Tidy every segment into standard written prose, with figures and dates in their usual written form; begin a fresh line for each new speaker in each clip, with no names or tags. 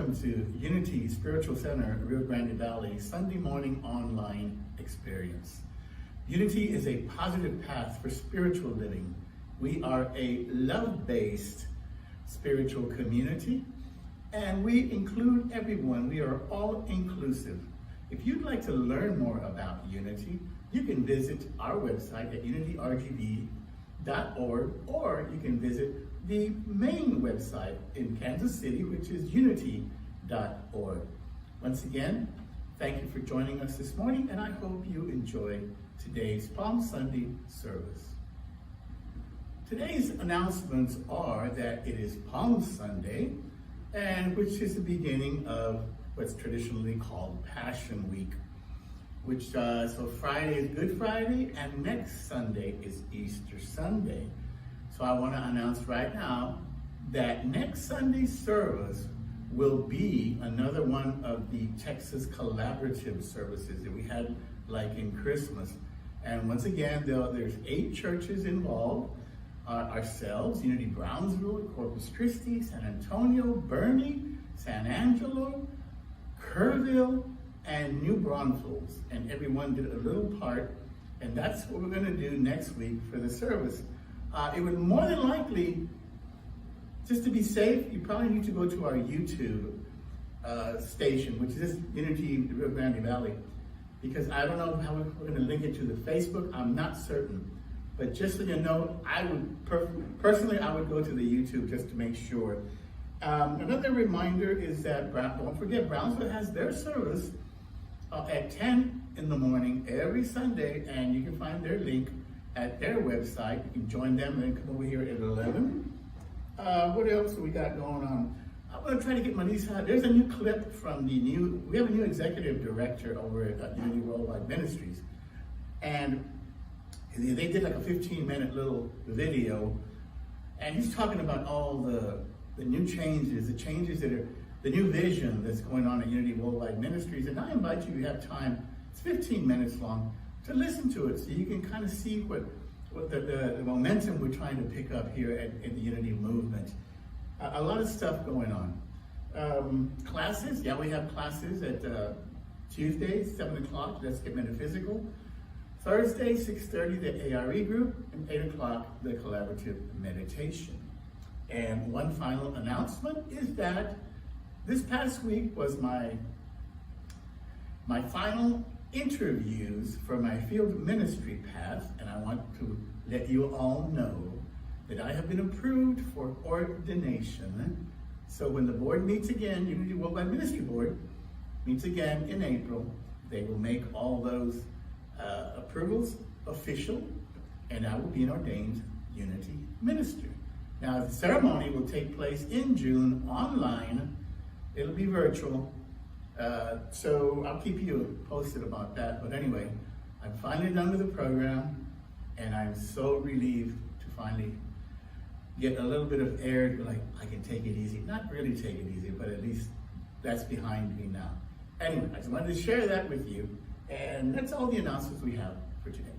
welcome to Unity Spiritual Center, Rio Grande Valley, Sunday morning online experience. Unity is a positive path for spiritual living. We are a love-based spiritual community, and we include everyone. We are all inclusive. If you'd like to learn more about Unity, you can visit our website at unityrgv.org, or you can visit the main website in Kansas City, which is unity.org. Once again, thank you for joining us this morning, and I hope you enjoy today's Palm Sunday service. Today's announcements are that it is Palm Sunday, and which is the beginning of what's traditionally called Passion Week, which so Friday is Good Friday, and next Sunday is Easter Sunday. So I want to announce right now that next Sunday's service will be another one of the Texas collaborative services that we had like in Christmas. And once again, there's 8 churches involved. Ourselves, Unity Brownsville, Corpus Christi, San Antonio, Bernie, San Angelo, Kerrville, and New Braunfels. And everyone did a little part, and that's what we're going to do next week for the service. It would more than likely, just to be safe, you probably need to go to our YouTube station, which is Unity Rio Grande Valley, because I don't know how we're going to link it to the Facebook. I'm not certain. But just so you know, I would personally, I would go to the YouTube just to make sure. Another reminder is that, don't forget, Brownsville has their service at 10 in the morning every Sunday, and you can find their link at their website. You can join them and come over here at 11. What else do we got going on? I'm going to try to get my niece out. There's a new clip from we have a new executive director over at Unity Worldwide Ministries. And they did like a 15-minute little video. And he's talking about all the new changes, the new vision that's going on at Unity Worldwide Ministries. And I invite you to have time, it's 15 minutes long, to listen to it so you can kind of see what the momentum we're trying to pick up here at the Unity movement. A lot of stuff going on. Classes, yeah, we have classes at Tuesday, 7 o'clock, let's get metaphysical. Thursday, 6:30, the ARE group, and 8 o'clock, the collaborative meditation. And one final announcement is that this past week was my final interviews for my field ministry path, and I want to let you all know that I have been approved for ordination. So when the board meets again, Unity Worldwide Ministry Board meets again in April, they will make all those approvals official, and I will be an ordained Unity minister. Now, the ceremony will take place in June online. It'll be virtual. So I'll keep you posted about that. But anyway, I'm finally done with the program, and I'm so relieved to finally get a little bit of air to I can take it easy. Not really take it easy, but at least that's behind me now. Anyway, I just wanted to share that with you, and that's all the announcements we have for today.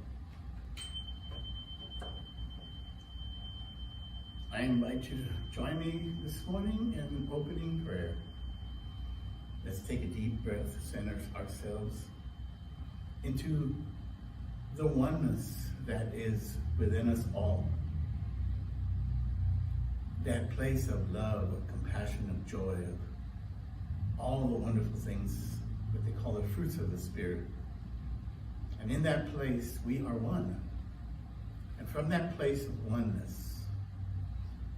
I invite you to join me this morning in opening prayer. Let's take a deep breath, center ourselves into the oneness that is within us all. That place of love, of compassion, of joy, of all the wonderful things that they call the fruits of the Spirit. And in that place, we are one. And from that place of oneness,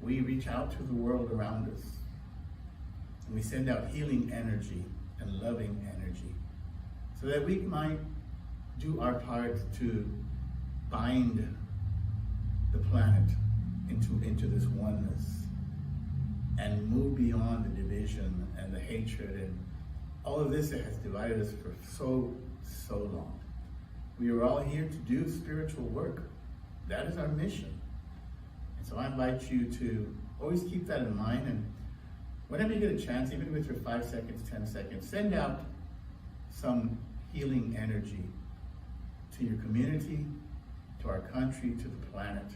we reach out to the world around us. And we send out healing energy and loving energy so that we might do our part to bind the planet into this oneness and move beyond the division and the hatred and all of this that has divided us for so long. We are all here to do spiritual work. That is our mission. And so I invite you to always keep that in mind, and whenever you get a chance, even with your 5 seconds, 10 seconds, send out some healing energy to your community, to our country, to the planet.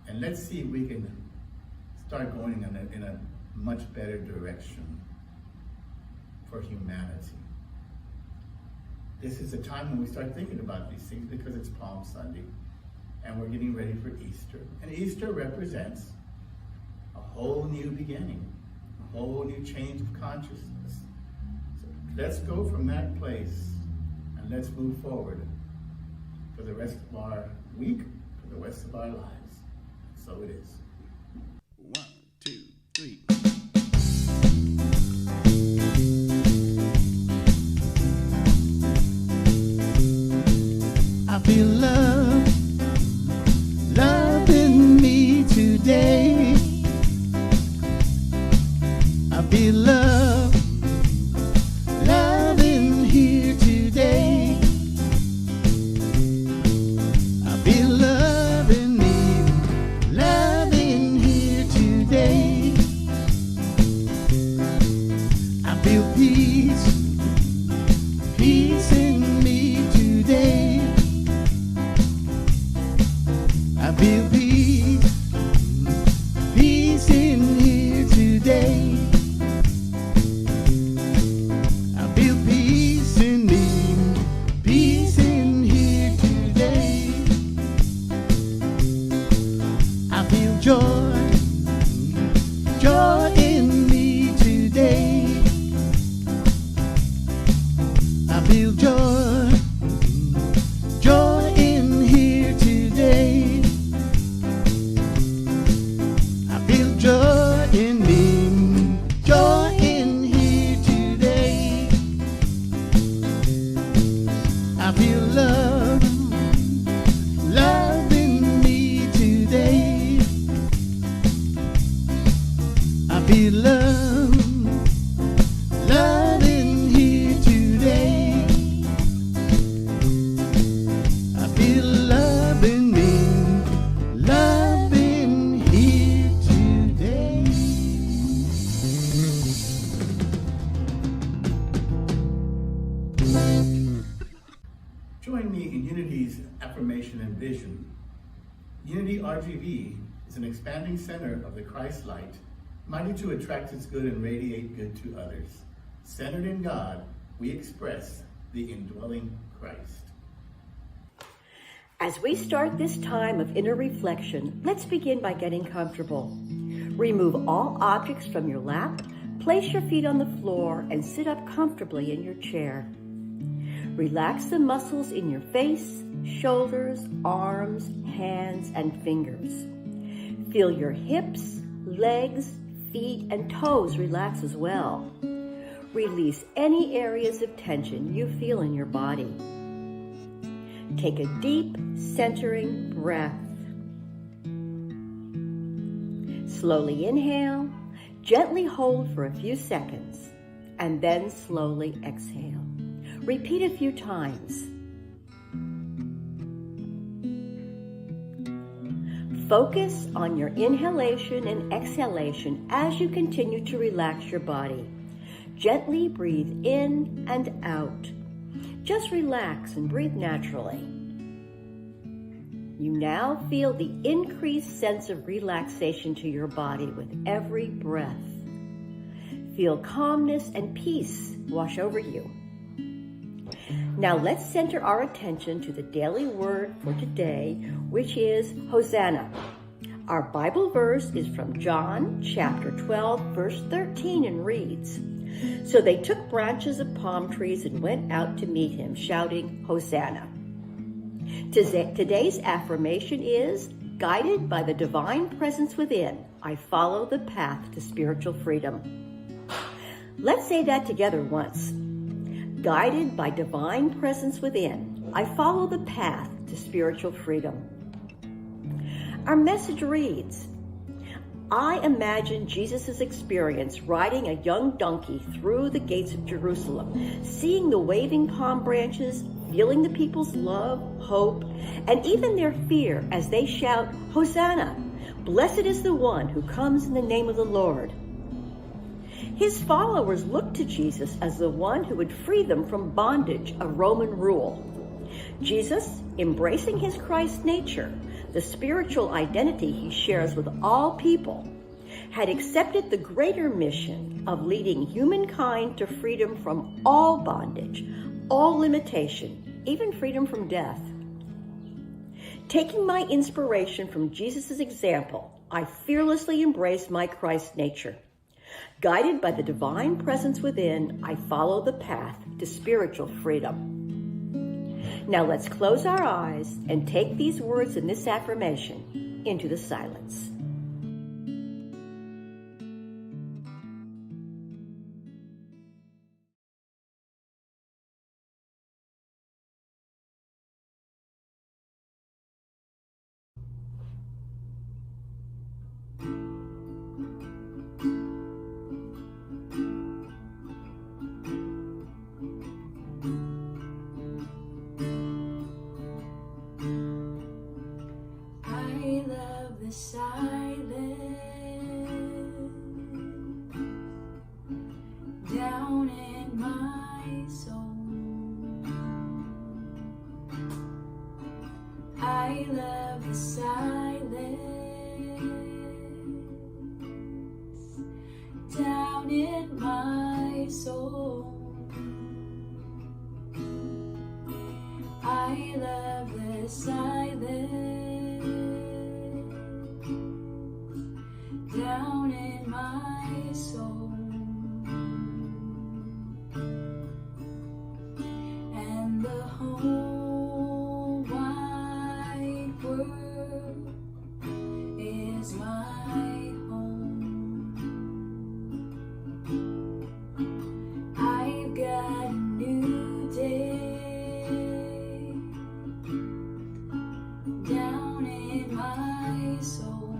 And let's see if we can start going in a much better direction for humanity. This is a time when we start thinking about these things because it's Palm Sunday and we're getting ready for Easter. And Easter represents a whole new beginning, a whole new change of consciousness. So let's go from that place and let's move forward for the rest of our week, for the rest of our lives. So it is.
1, 2, 3. I feel love, love in me today. I feel love, love in here today. I feel love in me, love in here today. I feel peace, peace in me today. I feel peace, peace in here today. I feel peace in me, peace in here today. I feel joy, joy in me today. I feel joy, joy in here today. I feel joy in me, joy in here today. I feel love, love in me today. I feel love, love in here today. I feel love in me, love in here today.
Join me in Unity's affirmation and vision. Unity RGV is an expanding center of the Christ light, mighty to attract its good and radiate good to others. Centered in God, we express the indwelling Christ.
As we start this time of inner reflection, let's begin by getting comfortable. Remove all objects from your lap, place your feet on the floor, and sit up comfortably in your chair. Relax the muscles in your face, shoulders, arms, hands, and fingers. Feel your hips, legs, feet, and toes relax as well. Release any areas of tension you feel in your body. Take a deep, centering breath. Slowly inhale, gently hold for a few seconds, and then slowly exhale. Repeat a few times. Focus on your inhalation and exhalation as you continue to relax your body. Gently breathe in and out. Just relax and breathe naturally. You now feel the increased sense of relaxation to your body with every breath. Feel calmness and peace wash over you. Now let's center our attention to the daily word for today, which is Hosanna. Our Bible verse is from John chapter 12, verse 13, and reads, "So they took branches of palm trees and went out to meet him, shouting, Hosanna." Today's affirmation is, guided by the divine presence within, I follow the path to spiritual freedom. Let's say that together once. Guided by divine presence within, I follow the path to spiritual freedom. Our message reads, I imagine Jesus' experience riding a young donkey through the gates of Jerusalem, seeing the waving palm branches, feeling the people's love, hope, and even their fear as they shout, Hosanna! Blessed is the one who comes in the name of the Lord. His followers looked to Jesus as the one who would free them from bondage of Roman rule. Jesus, embracing his Christ nature, the spiritual identity he shares with all people, had accepted the greater mission of leading humankind to freedom from all bondage, all limitation, even freedom from death. Taking my inspiration from Jesus' example, I fearlessly embrace my Christ nature. Guided by the divine presence within, I follow the path to spiritual freedom. Now let's close our eyes and take these words and this affirmation into the silence.
I love the silence down in my soul. I love the silence down in my soul. I love the silence down in my soul, and the whole wide world is my home. I've got a new day down in my soul.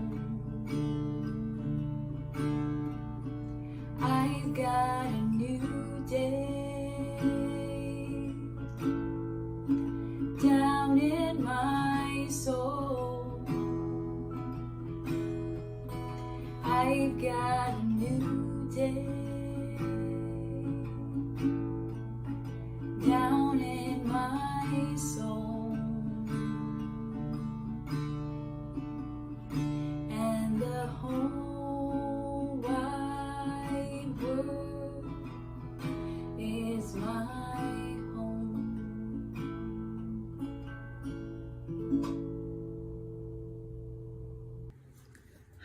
I've got a new day down in my soul. I've got a new day down in my soul, and the whole wide world is my home.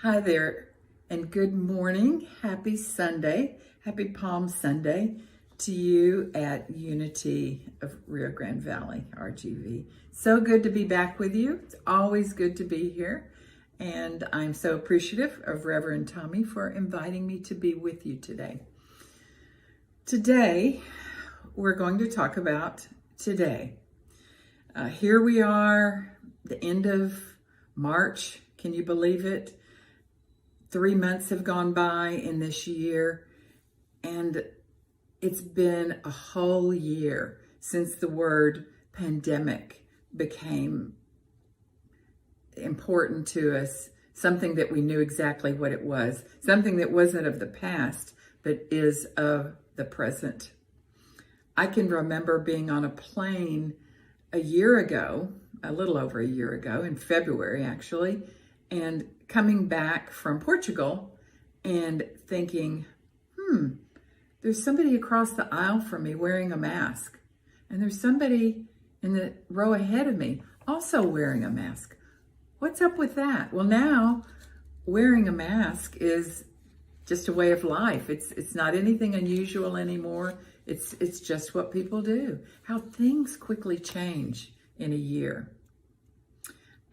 Hi there, and good morning. Happy Sunday. Happy Palm Sunday to you at Unity of Rio Grande Valley, RGV. So good to be back with you. It's always good to be here. And I'm so appreciative of Reverend Tommy for inviting me to be with you today. Today, we're going to talk about today. Here we are, the end of March. Can you believe it? 3 months have gone by in this year, and it's been a whole year since the word pandemic became important to us, something that we knew exactly what it was, something that wasn't of the past, but is of the present. I can remember being on a plane a year ago, a little over a year ago, in February actually, and coming back from Portugal and thinking, there's somebody across the aisle from me wearing a mask. And there's somebody in the row ahead of me also wearing a mask. What's up with that? Well, now wearing a mask is just a way of life. It's not anything unusual anymore. It's just what people do. How things quickly change in a year.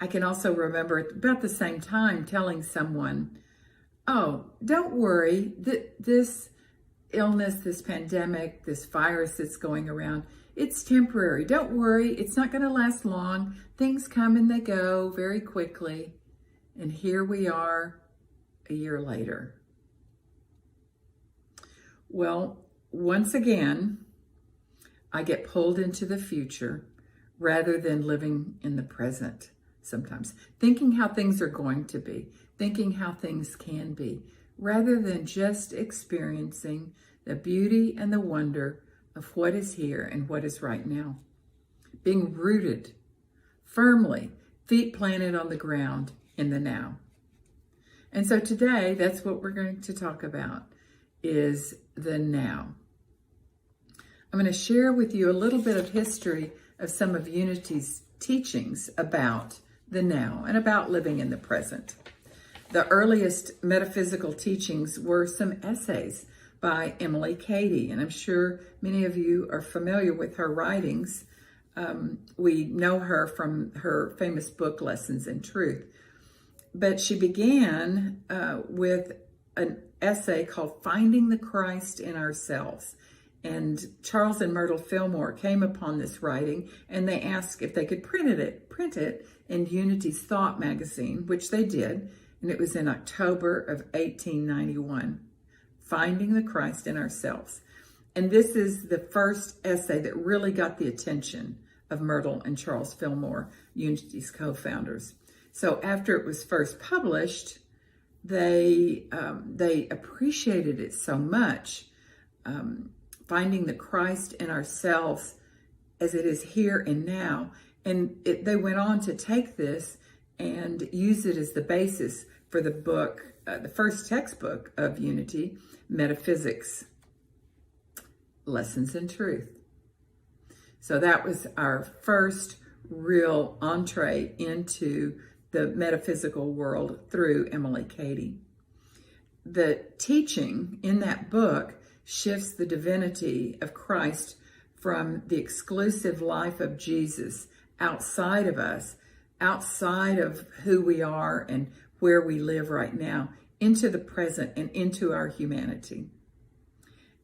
I can also remember at about the same time telling someone, oh, don't worry, this illness, this pandemic, this virus that's going around, it's temporary. Don't worry, it's not going to last long. Things come and they go very quickly. And here we are a year later. Well, once again, I get pulled into the future rather than living in the present sometimes, thinking how things are going to be, thinking how things can be, rather than just experiencing the beauty and the wonder of what is here and what is right now. Being rooted firmly, feet planted on the ground in the now. And so today, that's what we're going to talk about, is the now. I'm going to share with you a little bit of history of some of Unity's teachings about the now and about living in the present. The earliest metaphysical teachings were some essays by Emily Cady, and I'm sure many of you are familiar with her writings. We know her from her famous book, Lessons in Truth. But she began with an essay called Finding the Christ in Ourselves. And Charles and Myrtle Fillmore came upon this writing, and they asked if they could print it in Unity's Thought magazine, which they did. And it was in October of 1891, Finding the Christ in Ourselves. And this is the first essay that really got the attention of Myrtle and Charles Fillmore, Unity's co-founders. So after it was first published, they appreciated it so much, finding the Christ in ourselves as it is here and now. And they went on to take this and use it as the basis for the book, the first textbook of Unity, Metaphysics, Lessons in Truth. So that was our first real entree into the metaphysical world through Emily Cady. The teaching in that book shifts the divinity of Christ from the exclusive life of Jesus outside of us, outside of who we are and where we live right now, into the present and into our humanity.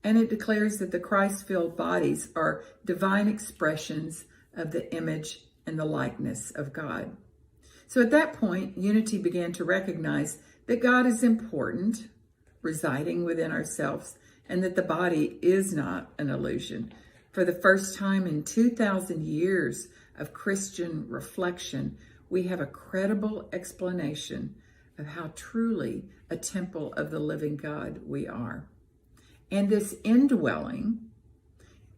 And it declares that the Christ-filled bodies are divine expressions of the image and the likeness of God. So at that point, Unity began to recognize that God is important, residing within ourselves, and that the body is not an illusion. For the first time in 2,000 years of Christian reflection, we have a credible explanation of how truly a temple of the living God we are. And this indwelling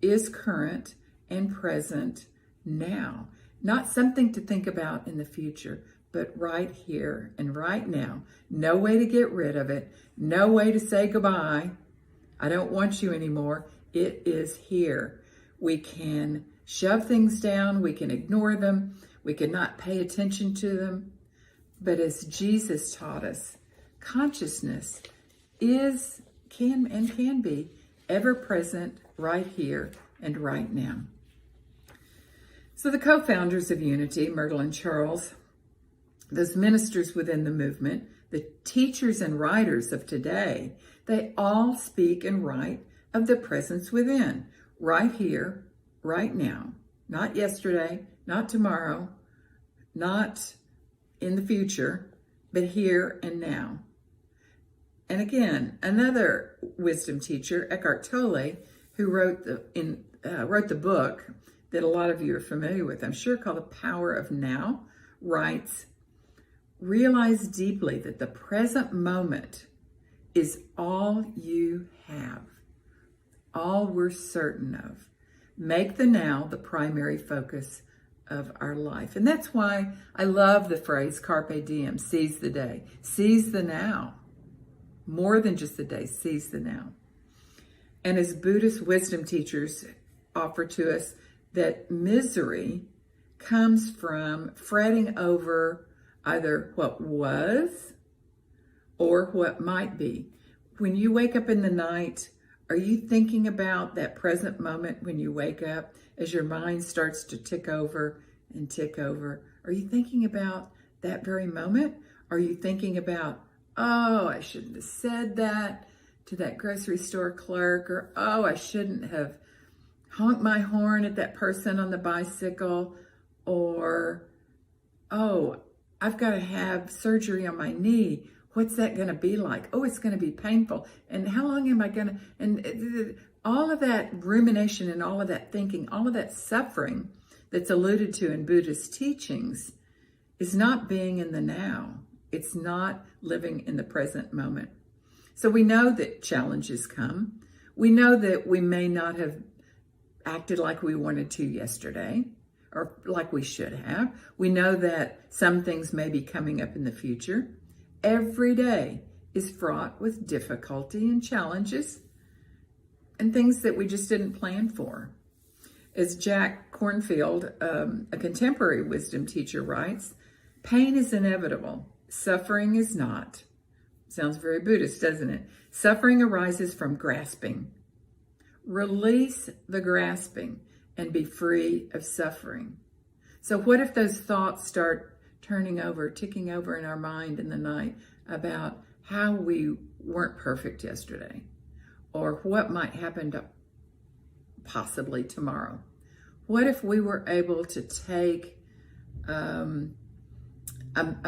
is current and present now. Not something to think about in the future, but right here and right now. No way to get rid of it. No way to say goodbye. I don't want you anymore. It is here. We can shove things down. We can ignore them. We can not pay attention to them. But as Jesus taught us, consciousness can be ever present right here and right now. So the co-founders of Unity, Myrtle and Charles, those ministers within the movement, the teachers and writers of today, they all speak and write of the presence within, right here, right now. Not yesterday, not tomorrow, not in the future, but here and now. And again, another wisdom teacher, Eckhart Tolle, who wrote the book that a lot of you are familiar with, I'm sure, called The Power of Now, writes, realize deeply that the present moment is all you have, all we're certain of. Make the now the primary focus of our life. And that's why I love the phrase carpe diem, seize the day, seize the now. More than just the day, seize the now. And as Buddhist wisdom teachers offer to us, that misery comes from fretting over either what was or what might be. When you wake up in the night, are you thinking about that present moment when you wake up as your mind starts to tick over and tick over? Are you thinking about that very moment? Are you thinking about, oh, I shouldn't have said that to that grocery store clerk, or oh, I shouldn't have honked my horn at that person on the bicycle, or oh, I've got to have surgery on my knee. What's that going to be like? Oh, it's going to be painful. And how long am I going to, and all of that rumination and all of that thinking, all of that suffering that's alluded to in Buddhist teachings is not being in the now. It's not living in the present moment. So we know that challenges come. We know that we may not have acted like we wanted to yesterday or like we should have. We know that some things may be coming up in the future. Every day is fraught with difficulty and challenges and things that we just didn't plan for. As Jack Cornfield, a contemporary wisdom teacher, writes, pain is inevitable. Suffering is not. Sounds very Buddhist, doesn't it? Suffering arises from grasping. Release the grasping and be free of suffering. So what if those thoughts start turning over, ticking over in our mind in the night about how we weren't perfect yesterday, or what might happen to possibly tomorrow? What if we were able to take a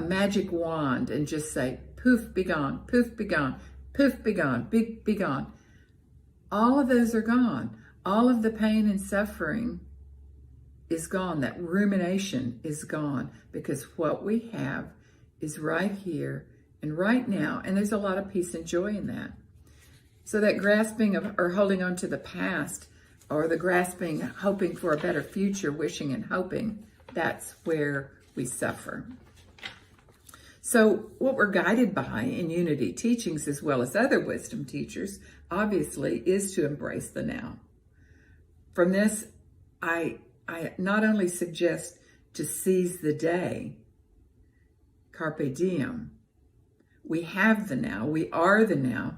magic wand and just say, poof, be gone, poof, be gone, poof, be gone, be gone. All of those are gone. All of the pain and suffering is gone. That rumination is gone, because what we have is right here and right now. And there's a lot of peace and joy in that. So that grasping of or holding on to the past, or the grasping, hoping for a better future, wishing and hoping, that's where we suffer. So what we're guided by in Unity teachings, as well as other wisdom teachers, obviously, is to embrace the now. From this, I not only suggest to seize the day, carpe diem. We have the now. We are the now.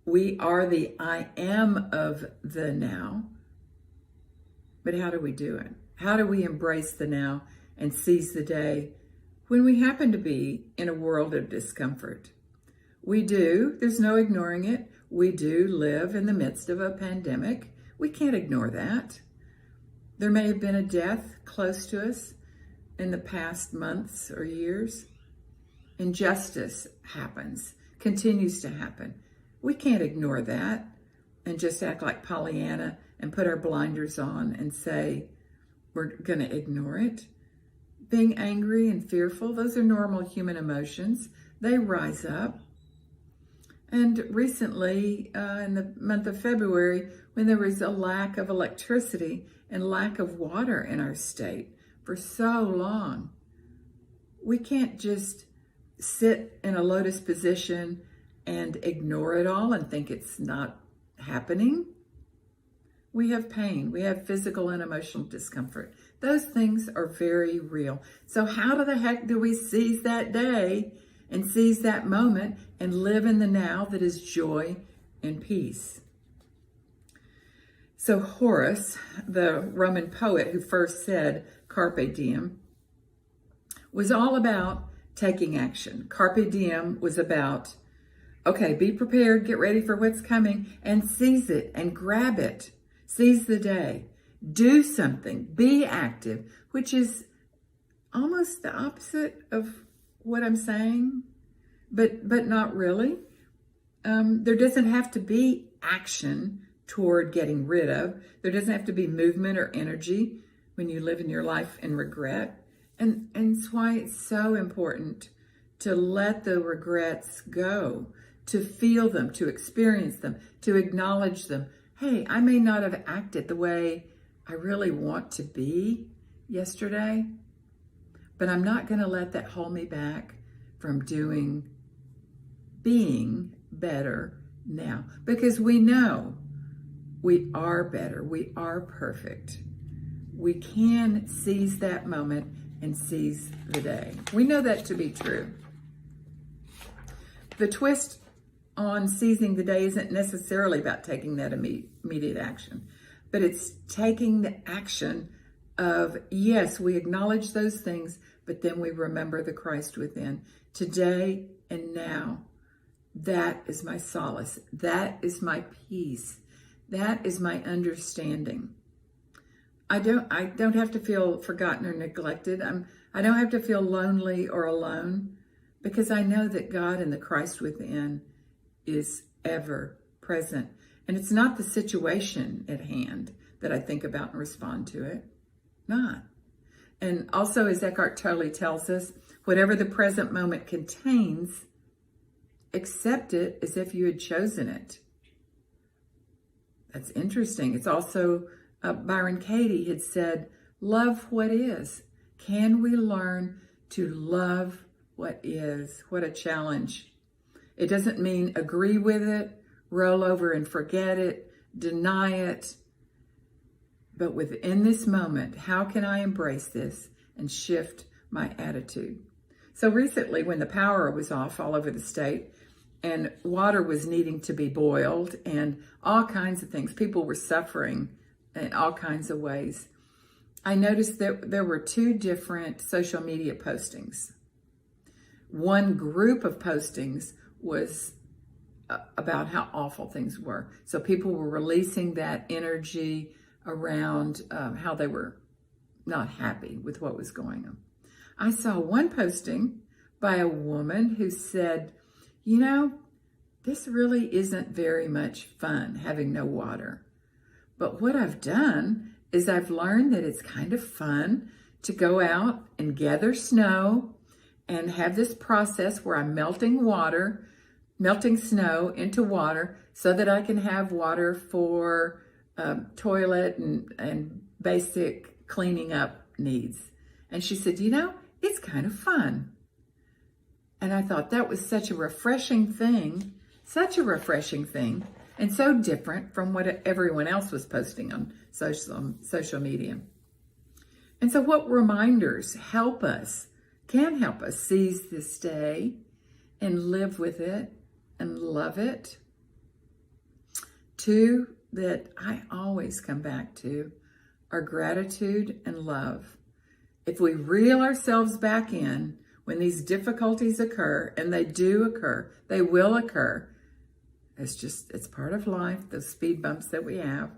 We are the I am of the now. But how do we do it? How do we embrace the now and seize the day when we happen to be in a world of discomfort? We do. There's no ignoring it. We do live in the midst of a pandemic. We can't ignore that. There may have been a death close to us in the past months or years. Injustice happens, continues to happen. We can't ignore that and just act like Pollyanna and put our blinders on and say, we're going to ignore it. Being angry and fearful, those are normal human emotions. They rise up. And recently, in the month of February, when there was a lack of electricity and lack of water in our state for so long, we can't just sit in a lotus position and ignore it all and think it's not happening. We have pain. We have physical and emotional discomfort. Those things are very real. So how the heck do we seize that day and seize that moment and live in the now that is joy and peace? So Horace, the Roman poet who first said carpe diem, was all about taking action. Carpe diem was about, okay, be prepared, get ready for what's coming, and seize it and grab it. Seize the day. Do something. Be active, which is almost the opposite of what I'm saying, but not really. There doesn't have to be action toward getting rid of. There doesn't have to be movement or energy when you live in your life in regret. And it's why it's so important to let the regrets go, to feel them, to experience them, to acknowledge them. Hey, I may not have acted the way I really want to be yesterday, but I'm not going to let that hold me back from being better now. Because we know we are better. We are perfect. We can seize that moment and seize the day. We know that to be true. The twist on seizing the day isn't necessarily about taking that immediate action, but it's taking the action of, yes, we acknowledge those things, but then we remember the Christ within. Today and now, that is my solace. That is my peace. That is my understanding. I don't have to feel forgotten or neglected. I don't have to feel lonely or alone, because I know that God and the Christ within is ever present. And it's not the situation at hand that I think about and respond to it. Not. And also, as Eckhart Tolle tells us, whatever the present moment contains, accept it as if you had chosen it. That's interesting. It's also, Byron Katie had said, love what is. Can we learn to love what is. What a challenge. It doesn't mean agree with it, roll over and forget it, deny it. But within this moment, how can I embrace this and shift my attitude? So recently, when the power was off all over the state and water was needing to be boiled and all kinds of things, people were suffering in all kinds of ways. I noticed that there were two different social media postings. One group of postings was about how awful things were. So people were releasing that energy around how they were not happy with what was going on. I saw one posting by a woman who said, you know, this really isn't very much fun having no water. But what I've done is I've learned that it's kind of fun to go out and gather snow and have this process where I'm melting snow into water so that I can have water for toilet and basic cleaning up needs. And she said, you know, it's kind of fun. And I thought that was such a refreshing thing, and so different from what everyone else was posting on social media. And so what reminders can help us seize this day and live with it and love it? Two that I always come back to are gratitude and love. If we reel ourselves back in when these difficulties occur, and they do occur, they will occur, it's part of life, those speed bumps that we have.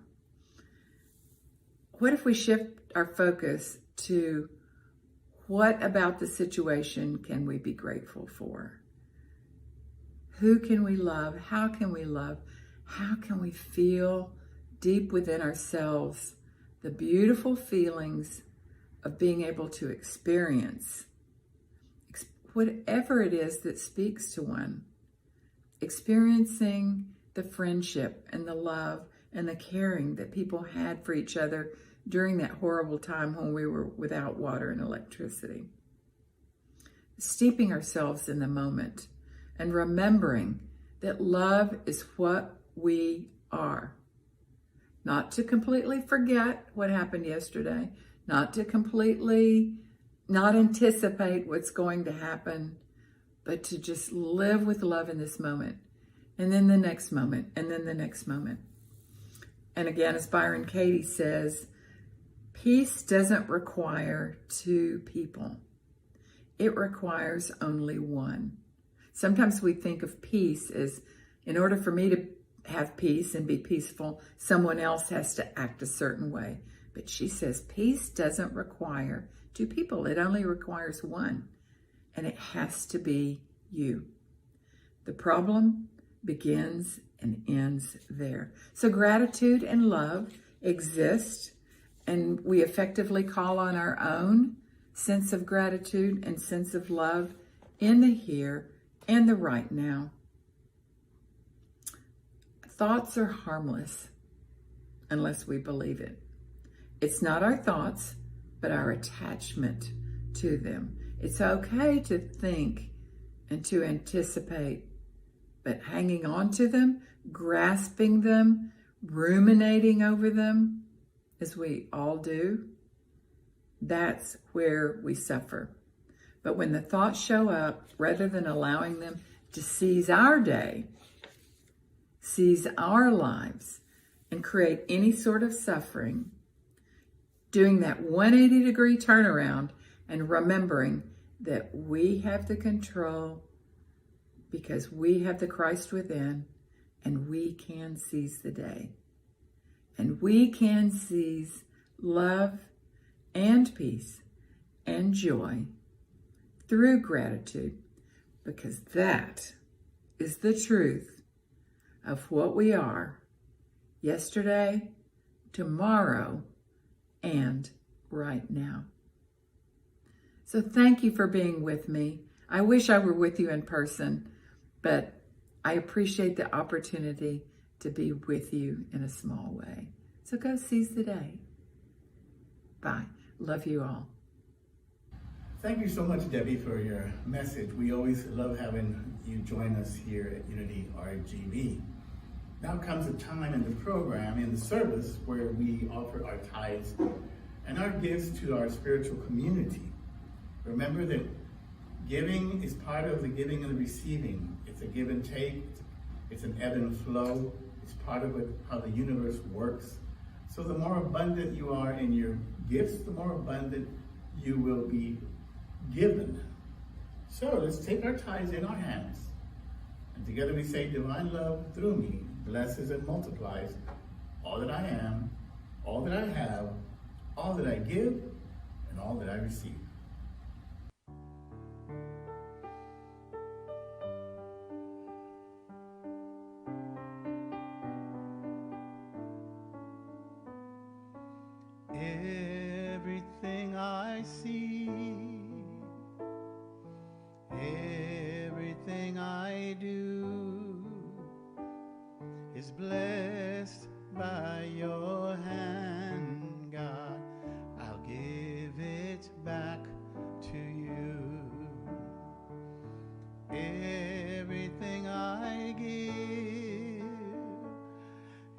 What if we shift our focus to what about the situation can we be grateful for? Who can we love? How can we love? How can we feel deep within ourselves the beautiful feelings of being able to experience whatever it is that speaks to one? Experiencing the friendship and the love and the caring that people had for each other during that horrible time when we were without water and electricity. Steeping ourselves in the moment and remembering that love is what we are. Not to completely forget what happened yesterday, not to completely not anticipate what's going to happen, but to just live with love in this moment, and then the next moment, and then the next moment. And again, as Byron Katie says, peace doesn't require two people. It requires only one. Sometimes we think of peace as, in order for me to have peace and be peaceful, someone else has to act a certain way. But she says peace doesn't require two people. It only requires one. And it has to be you. The problem begins and ends there. So gratitude and love exist, and we effectively call on our own sense of gratitude and sense of love in the here and the right now. Thoughts are harmless unless we believe it. It's not our thoughts, but our attachment to them. It's okay to think and to anticipate, but hanging on to them, grasping them, ruminating over them, as we all do, that's where we suffer. But when the thoughts show up, rather than allowing them to seize our day, seize our lives, and create any sort of suffering, doing that 180-degree turnaround and remembering that we have the control because we have the Christ within, and we can seize the day. And we can seize love and peace and joy through gratitude, because that is the truth of what we are yesterday, tomorrow, and right now. So thank you for being with me. I wish I were with you in person, but I appreciate the opportunity to be with you in a small way. So go seize the day. Bye. Love you all.
Thank you so much, Debbie, for your message. We always love having you join us here at Unity RGB. Now comes a time in the program, in the service, where we offer our tithes and our gifts to our spiritual community. Remember that giving is part of the giving and the receiving. It's a give and take. It's an ebb and flow. It's part of how the universe works. So the more abundant you are in your gifts, the more abundant you will be given. So let's take our tithes in our hands. And together we say, divine love through me blesses and multiplies all that I am, all that I have, all that I give, and all that I receive.
Everything I see, everything I do is blessed by your hand, God. I'll give it back to you. Everything I give,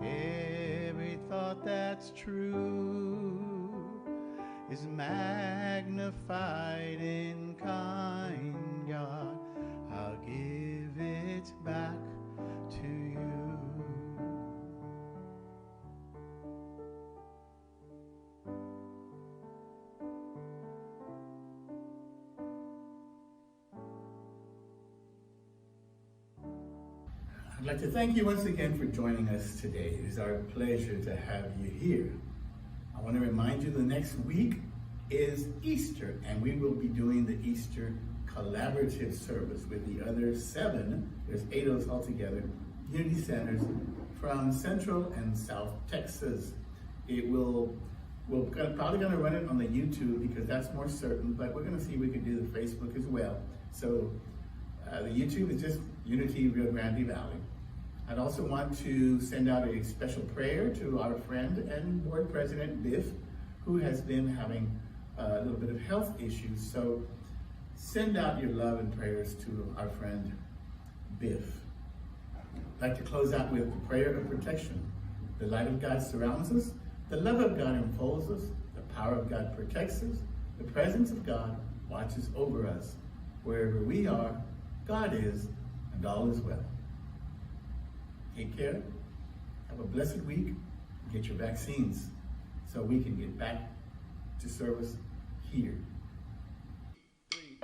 every thought that's true is magnified in kind, God. I'll give it back to you.
I'd like to thank you once again for joining us today. It is our pleasure to have you here. I want to remind you the next week is Easter, and we will be doing the Easter collaborative service with the other 7, there's 8 of us altogether, Unity Centers from Central and South Texas. We're probably going to run it on the YouTube because that's more certain, but we're going to see if we can do the Facebook as well. So the YouTube is just Unity Rio Grande Valley. I'd also want to send out a special prayer to our friend and board president, Biff, who has been having a little bit of health issues. So send out your love and prayers to our friend, Biff. I'd like to close out with the prayer of protection. The light of God surrounds us. The love of God enfolds us. The power of God protects us. The presence of God watches over us. Wherever we are, God is, and all is well. Take care. Have a blessed week. Get your vaccines so we can get back to service here.
3.